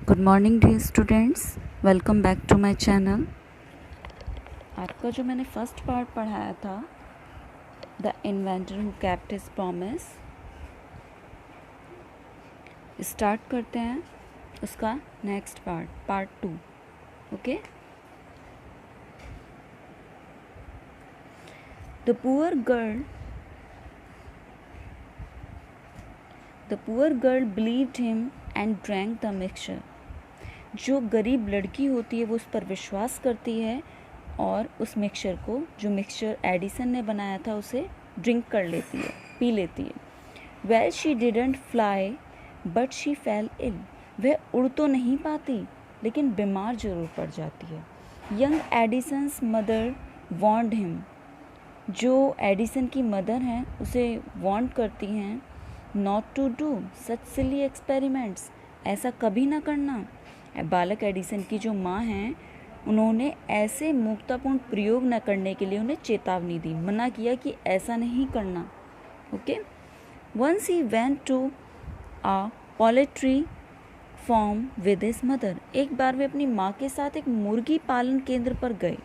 Good morning dear students, welcome back to my channel. आपका जो मैंने फर्स्ट पार्ट पढ़ाया था the inventor who kept his promise, start करते हैं उसका next part 2। Okay. The poor girl believed him and drank the mixture. जो गरीब लड़की होती है वो उस पर विश्वास करती है और उस मिक्सचर को, जो मिक्सचर एडिसन ने बनाया था, उसे ड्रिंक कर लेती है, पी लेती है। Well she didn't fly but she fell ill. वह उड़ तो नहीं पाती लेकिन बीमार जरूर पड़ जाती है। Young Edison's mother warned him. जो एडिसन की मदर हैं उसे वॉन्ट करती हैं not to do such silly experiments. ऐसा कभी ना करना। बालक एडिसन की जो माँ हैं उन्होंने ऐसे मूर्खतापूर्ण प्रयोग न करने के लिए उन्हें चेतावनी दी, मना किया कि ऐसा नहीं करना। Okay. Once he went to a poultry farm with his mother. एक बार वे अपनी माँ के साथ एक मुर्गी पालन केंद्र पर गए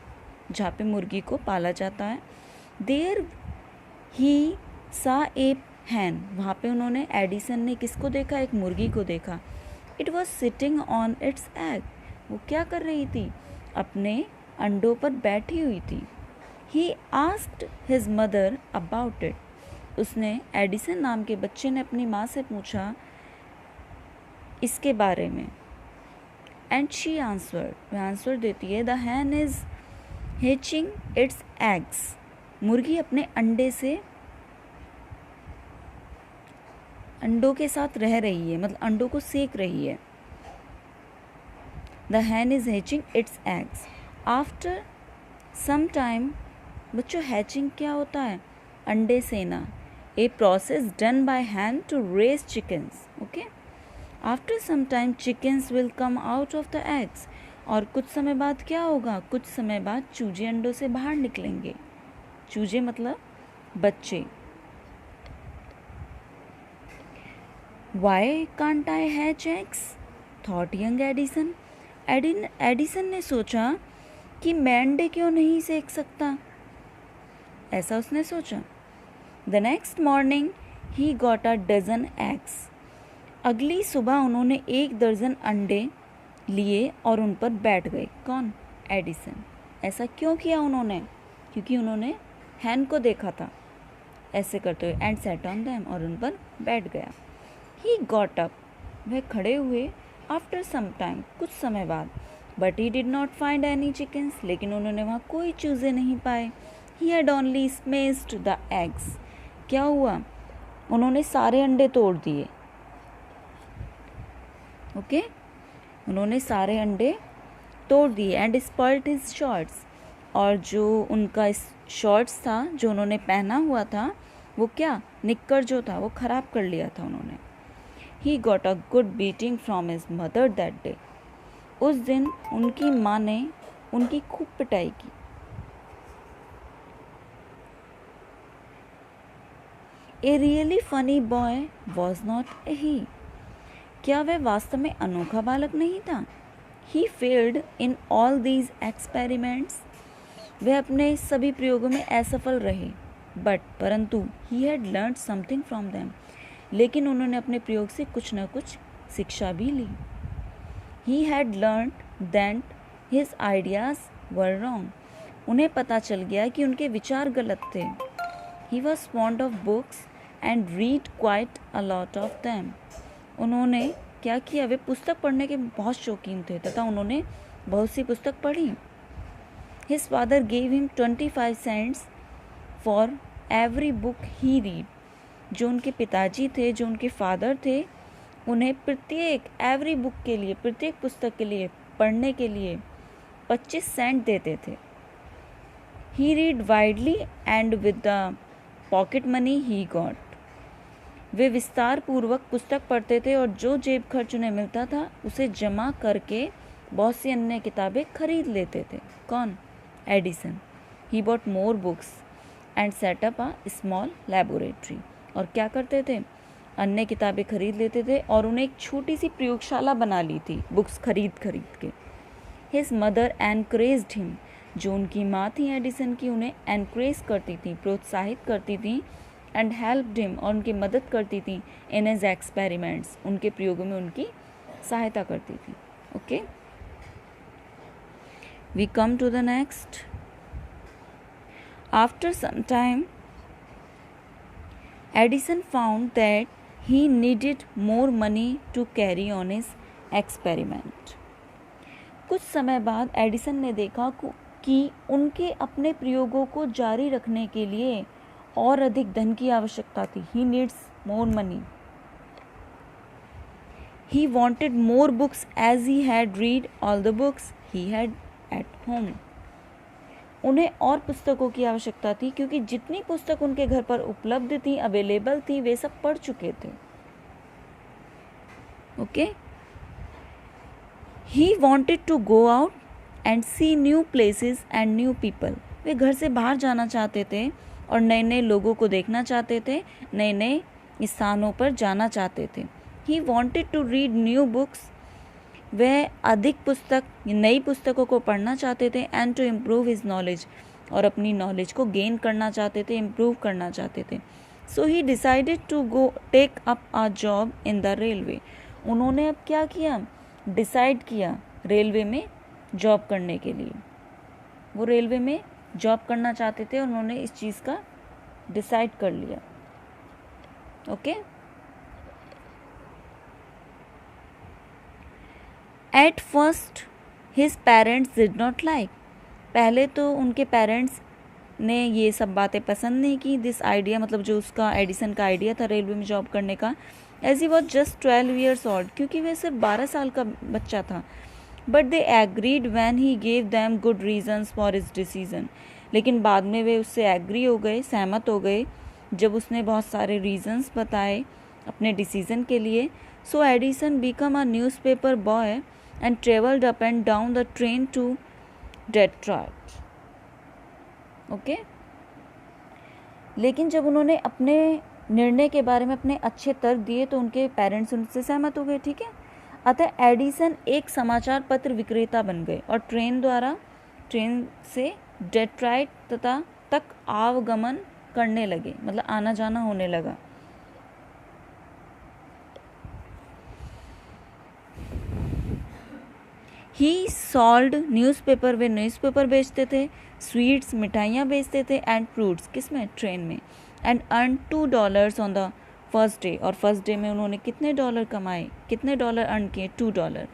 जहाँ पे मुर्गी को पाला जाता है। देयर ही सा ए हैन। वहाँ पे उन्होंने, एडिसन ने किसको देखा? एक मुर्गी को देखा। It was sitting on it's egg. वो क्या कर रही थी? अपने अंडों पर बैठी हुई थी। He asked his mother about it. उसने, एडिसन नाम के बच्चे ने अपनी माँ से पूछा इसके बारे में। And she answered. वह आंसर देती है, the hen is hatching it's eggs. मुर्गी अपने अंडों के साथ रह रही है, मतलब अंडों को सेक रही है। The hen is hatching its eggs after some time. बच्चों, हैचिंग क्या होता है? अंडे सेना। A process done by hand to raise chickens. Okay. After some time chickens will come out of the eggs. और कुछ समय बाद क्या होगा? कुछ समय बाद चूजे अंडों से बाहर निकलेंगे। चूजे मतलब बच्चे। Why can't I hatch eggs? thought young Edison. Edison ने सोचा कि मैं अंडे क्यों नहीं सेक सकता, ऐसा उसने सोचा। The next morning he got a dozen eggs. अगली सुबह उन्होंने 1 दर्जन अंडे लिए और उन पर बैठ गए। कौन? एडिसन। ऐसा क्यों किया उन्होंने? क्योंकि उन्होंने हैन को देखा था ऐसे करते हुए। एंड सेट ऑन देम, और उन पर बैठ गया। He got up. वह खड़े हुए। After some time, कुछ समय बाद। But he did not find any chickens. लेकिन उन्होंने वहाँ कोई चूजे नहीं पाए। He had only smashed the eggs. क्या हुआ? उन्होंने सारे अंडे तोड़ दिए। ओके। उन्होंने सारे अंडे तोड़ दिए। And spoiled his shorts. और जो उनका शॉर्ट्स था जो उन्होंने पहना हुआ था, वो क्या, निक्कर जो था, वो खराब कर लिया था उन्होंने। He got a good beating from his mother that day. उस दिन उनकी माँ ने उनकी खूब पिटाई की। A really funny boy was not he. क्या वह वास्तव में अनोखा बालक नहीं था? He failed in all these experiments. वह अपने सभी प्रयोगों में असफल रहे। परंतु he had learned something from them. लेकिन उन्होंने अपने प्रयोग से कुछ न कुछ शिक्षा भी ली। He had learned that his ideas were wrong. उन्हें पता चल गया कि उनके विचार गलत थे। He was fond of books and read quite a lot of them. उन्होंने क्या किया? वे पुस्तक पढ़ने के बहुत शौकीन थे तथा उन्होंने बहुत सी पुस्तक पढ़ी। His father gave him 25 cents for every book he read. जो उनके पिताजी थे, जो उनके फादर थे, उन्हें प्रत्येक एवरी बुक के लिए, प्रत्येक पुस्तक के लिए, पढ़ने के लिए 25 सेंट देते थे। He read widely and with the pocket money he got. वे विस्तार पूर्वक पुस्तक पढ़ते थे और जो जेब खर्च उन्हें मिलता था उसे जमा करके बहुत सी अन्य किताबें खरीद लेते थे। कौन? Edison. He bought more books and set up a small laboratory. और क्या करते थे? अन्य किताबें खरीद लेते थे और उन्हें एक छोटी सी प्रयोगशाला बना ली थी बुक्स खरीद के। हिज मदर एनकरेज्ड हिम, जो उनकी माँ थी एडिसन की, उन्हें एनकरेज करती थी, प्रोत्साहित करती थी, एंड हेल्प्ड हिम, और उनकी मदद करती थी, इन हिज एक्सपेरिमेंट्स, उनके प्रयोगों में उनकी सहायता करती थी। Okay, we come to the next. After some time Edison found that he needed more money to carry on his experiment. कुछ समय बाद एडिसन ने देखा कि उनके अपने प्रयोगों को जारी रखने के लिए और अधिक धन की आवश्यकता थी। He needs more money. He wanted more books as he had read all the books he had at home. उन्हें और पुस्तकों की आवश्यकता थी क्योंकि जितनी पुस्तक उनके घर पर उपलब्ध थी, अवेलेबल थी, वे सब पढ़ चुके थे। Okay, he wanted to go out and see new places and new people. वे घर से बाहर जाना चाहते थे और नए नए लोगों को देखना चाहते थे, नए नए स्थानों पर जाना चाहते थे। He wanted to read new books, वह अधिक नई पुस्तकों को पढ़ना चाहते थे, and to improve his knowledge, और अपनी नॉलेज को गेन करना चाहते थे, इम्प्रूव करना चाहते थे। So he decided to go take up a job in the railway. उन्होंने अब क्या किया, डिसाइड किया रेलवे में जॉब करने के लिए। वो रेलवे में जॉब करना चाहते थे और उन्होंने इस चीज़ का डिसाइड कर लिया। Okay, at first his parents did not like. पहले तो उनके पेरेंट्स ने ये सब बातें पसंद नहीं की। दिस आइडिया, मतलब जो उसका एडिसन का आइडिया था रेलवे में जॉब करने का, as he was just 12 years old, क्योंकि वह सिर्फ 12 साल का बच्चा था। But they agreed when he gave them good reasons for his decision. लेकिन बाद में वे उससे एग्री हो गए, सहमत हो गए, जब उसने बहुत सारे रीजन्स बताए अपने डिसीजन के लिए। So Edison become a newspaper boy and travelled up and down the train to Detroit. Okay, लेकिन जब उन्होंने अपने निर्णय के बारे में अपने अच्छे तर्क दिए तो उनके पेरेंट्स उनसे सहमत हो गए। ठीक है, अतः एडिसन एक समाचार पत्र विक्रेता बन गए और ट्रेन से डेट्रॉयट तक आवागमन करने लगे, मतलब आना जाना होने लगा। ही सॉल्ड न्यूज़पेपर, वे न्यूज़पेपर बेचते थे, स्वीट्स, मिठाइयाँ बेचते थे, एंड फ्रूट्स, किसमें, ट्रेन में, and earn $2 on the first day. और फर्स्ट डे में उन्होंने कितने डॉलर कमाए, कितने डॉलर अर्न किए, $2।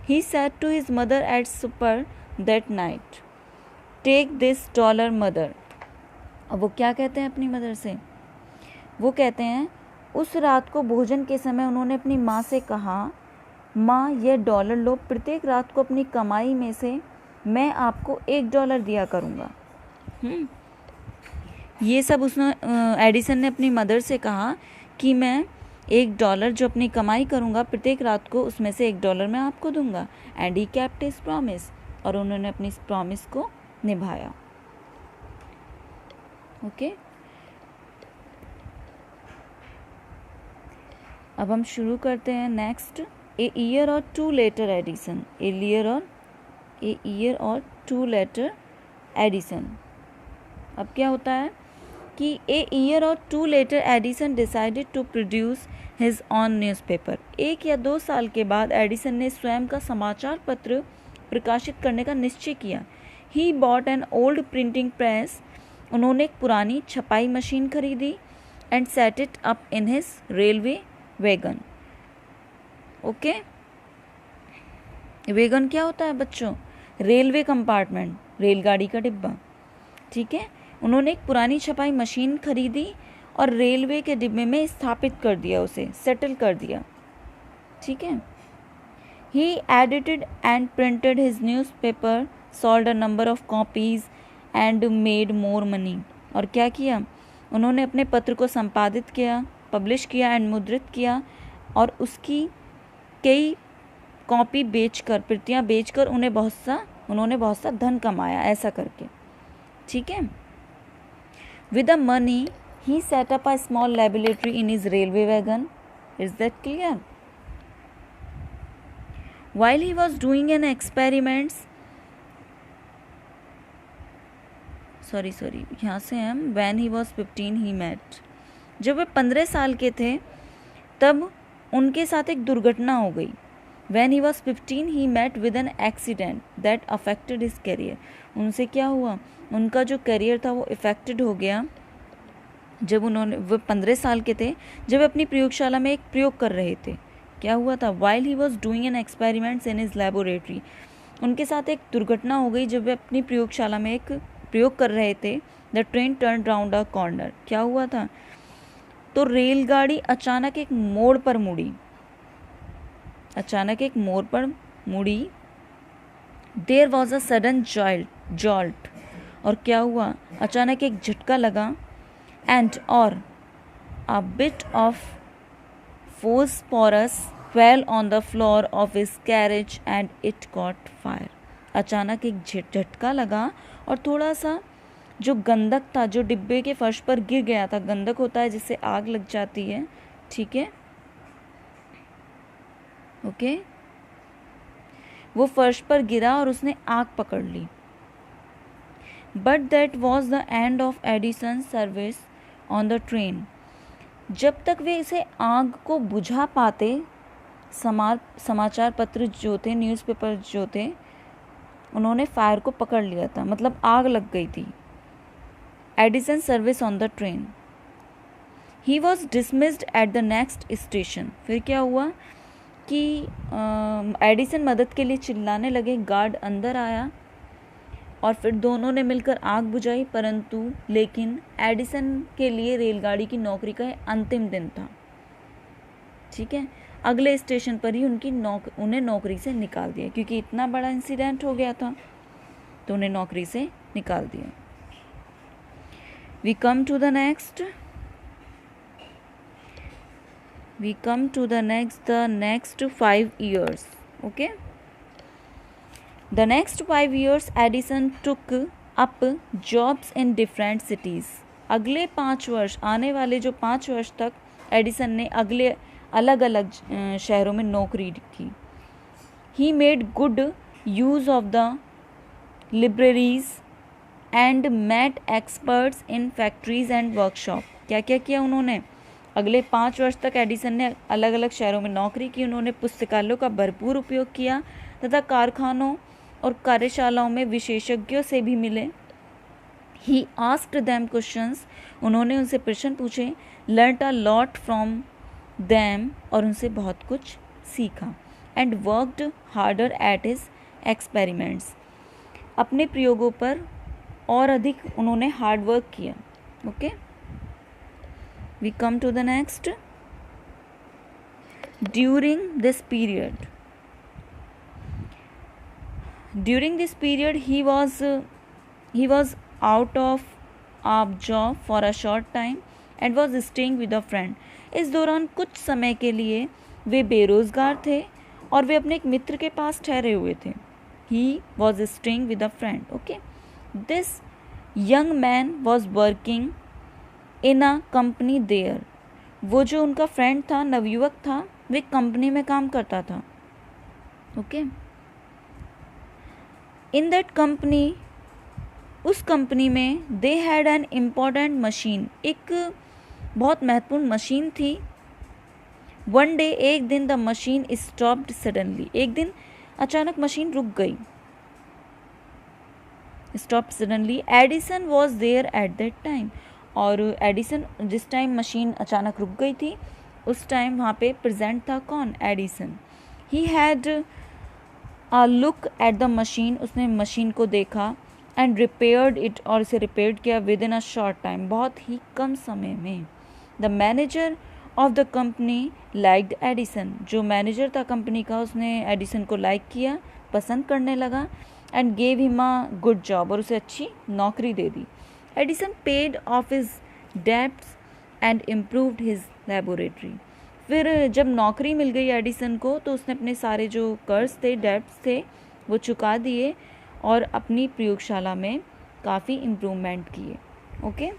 He said to his mother at supper that night, take this $1 mother. अब वो क्या कहते हैं अपनी मदर से, वो कहते हैं उस रात को भोजन के समय उन्होंने अपनी माँ से कहा, माँ ये $1 लो, प्रत्येक रात को अपनी कमाई में से मैं आपको $1 दिया करूँगा। ये सब उसने एडिसन ने अपनी मदर से कहा कि मैं $1 जो अपनी कमाई करूँगा प्रत्येक रात को, उसमें से $1 मैं आपको दूंगा। And he kept his promise, और उन्होंने अपनी इस प्रॉमिस को निभाया। ओके, अब हम शुरू करते हैं next. A year or 2 later Edison, A year or 2 later Edison. अब क्या होता है कि ए year or 2 later Edison decided to produce his own newspaper. 1 या 2 साल के बाद एडिसन ने स्वयं का समाचार पत्र प्रकाशित करने का निश्चय किया। He bought an old printing press, उन्होंने एक पुरानी छपाई मशीन खरीदी, and set it up in his railway wagon. Okay, wagon क्या होता है बच्चों, रेलवे कंपार्टमेंट, रेलगाड़ी का डिब्बा। ठीक है, उन्होंने एक पुरानी छपाई मशीन खरीदी और रेलवे के डिब्बे में स्थापित कर दिया, उसे सेटल कर दिया। ठीक है, he edited and printed his newspaper, sold a number of copies and made more money. और क्या किया, उन्होंने अपने पत्र को संपादित किया, पब्लिश किया एंड मुद्रित किया, और उसकी कई कॉपी बेचकर, प्रतियां बेचकर उन्होंने बहुत सा धन कमाया, ऐसा करके। ठीक है, with the money he set up a small laboratory in his railway wagon. Is that clear? While he was doing an experiments, sorry यहाँ से हम when he was 15 he met, जब वे 15 साल के थे तब उनके साथ एक दुर्घटना हो गई. When he was 15 he met with an accident that affected his career. उनसे क्या हुआ, उनका जो करियर था वो इफेक्टेड हो गया जब वो 15 साल के थे, जब अपनी प्रयोगशाला में एक प्रयोग कर रहे थे. क्या हुआ था? While he was doing an experiments in his laboratory, उनके साथ एक दुर्घटना हो गई जब वे अपनी प्रयोगशाला में एक प्रयोग कर रहे थे. The train turned round a corner. क्या हुआ था? तो रेलगाड़ी अचानक एक मोड़ पर मुड़ी. There was a sudden jolt. और क्या हुआ? अचानक एक झटका लगा. And or a bit of phosphorus fell on the floor of his carriage and it caught fire. अचानक एक झटका लगा और थोड़ा सा जो गंधक था जो डिब्बे के फर्श पर गिर गया था. गंधक होता है जिससे आग लग जाती है. ठीक है, ओके. वो फर्श पर गिरा और उसने आग पकड़ ली. But that was the end of Edison service on the train. जब तक वे इसे आग को बुझा पाते, समाचार पत्र जो थे, न्यूज़पेपर जो थे, उन्होंने फायर को पकड़ लिया था, मतलब आग लग गई थी. Edison service on the train. He was dismissed at the next station. फिर क्या हुआ कि एडिसन मदद के लिए चिल्लाने लगे. गार्ड अंदर आया और फिर दोनों ने मिलकर आग बुझाई. परंतु लेकिन एडिसन के लिए रेलगाड़ी की नौकरी का अंतिम दिन था. ठीक है, अगले स्टेशन पर ही उन्हें नौकरी से निकाल दिया, क्योंकि इतना बड़ा इंसिडेंट हो गया था तो उन्हें नौकरी से निकाल दिया. We come to the next 5 years. Okay, the next 5 years Edison took up jobs in different cities. अगले 5 वर्ष, आने वाले जो 5 वर्ष तक एडिसन ने अलग अलग शहरों में नौकरी की. He made good use of the libraries and met experts in factories and workshop. क्या क्या किया उन्होंने? अगले 5 वर्ष तक एडिसन ने अलग अलग शहरों में नौकरी की. उन्होंने पुस्तकालयों का भरपूर उपयोग किया तथा कारखानों और कार्यशालाओं में विशेषज्ञों से भी मिले. He asked them questions. उन्होंने उनसे प्रश्न पूछे. Learned a lot from them. और उनसे बहुत कुछ सीखा. And worked harder at his experiments. अपने प्रयोगों पर और अधिक उन्होंने हार्ड वर्क किया. Okay, we come to the next. During this period he was out of a job for a short time and was staying with a friend. इस दौरान कुछ समय के लिए वे बेरोजगार थे और वे अपने एक मित्र के पास ठहरे हुए थे. He was staying with a friend. Okay, This young man was working in a company there. वो जो उनका फ्रेंड था, नवयुवक था, वे कंपनी में काम करता था. ओके, इन दैट कंपनी, उस कंपनी में they had an important machine. एक बहुत महत्वपूर्ण मशीन थी. वन डे, एक दिन, द मशीन स्टॉप्ड सडनली. एक दिन अचानक मशीन रुक गई. Stopped suddenly. Edison was there at that time. और एडिसन जिस टाइम मशीन अचानक रुक गई थी उस टाइम वहाँ पे प्रेजेंट था. कौन? Edison. He had a look at the machine. उसने मशीन को देखा. And repaired it. और इसे रिपेयर किया within a short time. बहुत ही कम समय में. The manager of the company liked Edison. जो मैनेजर था कंपनी का उसने एडिसन को लाइक किया, पसंद करने लगा. And gave him a good job. और उसे अच्छी नौकरी दे दी. Edison paid off his debts and improved his laboratory. फिर जब नौकरी मिल गई एडिसन को तो उसने अपने सारे जो कर्ज थे, डेब्ट्स थे, वो चुका दिए और अपनी प्रयोगशाला में काफ़ी इम्प्रूवमेंट किए. Okay,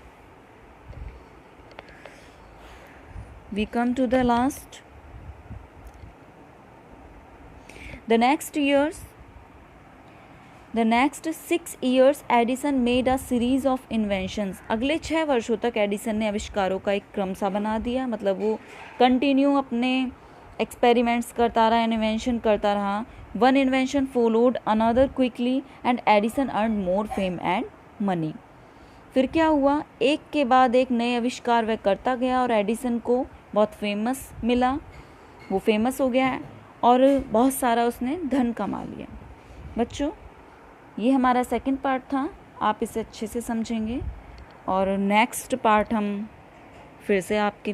we come to the last the next 6 years Edison made a series of inventions. अगले 6 वर्षों तक एडिसन ने आविष्कारों का एक क्रम सा बना दिया, मतलब वो कंटिन्यू अपने एक्सपेरिमेंट्स करता रहा, इन्वेंशन करता रहा। One invention followed another quickly and Edison earn more fame and money. फिर क्या हुआ, एक के बाद एक नए आविष्कार वह करता गया और एडिसन को बहुत फेमस मिला, वो फेमस हो गया और बहुत सारा उसने धन कमा लिया। बच्चों, ये हमारा सेकंड पार्ट था, आप इसे अच्छे से समझेंगे और नेक्स्ट पार्ट हम फिर से आपके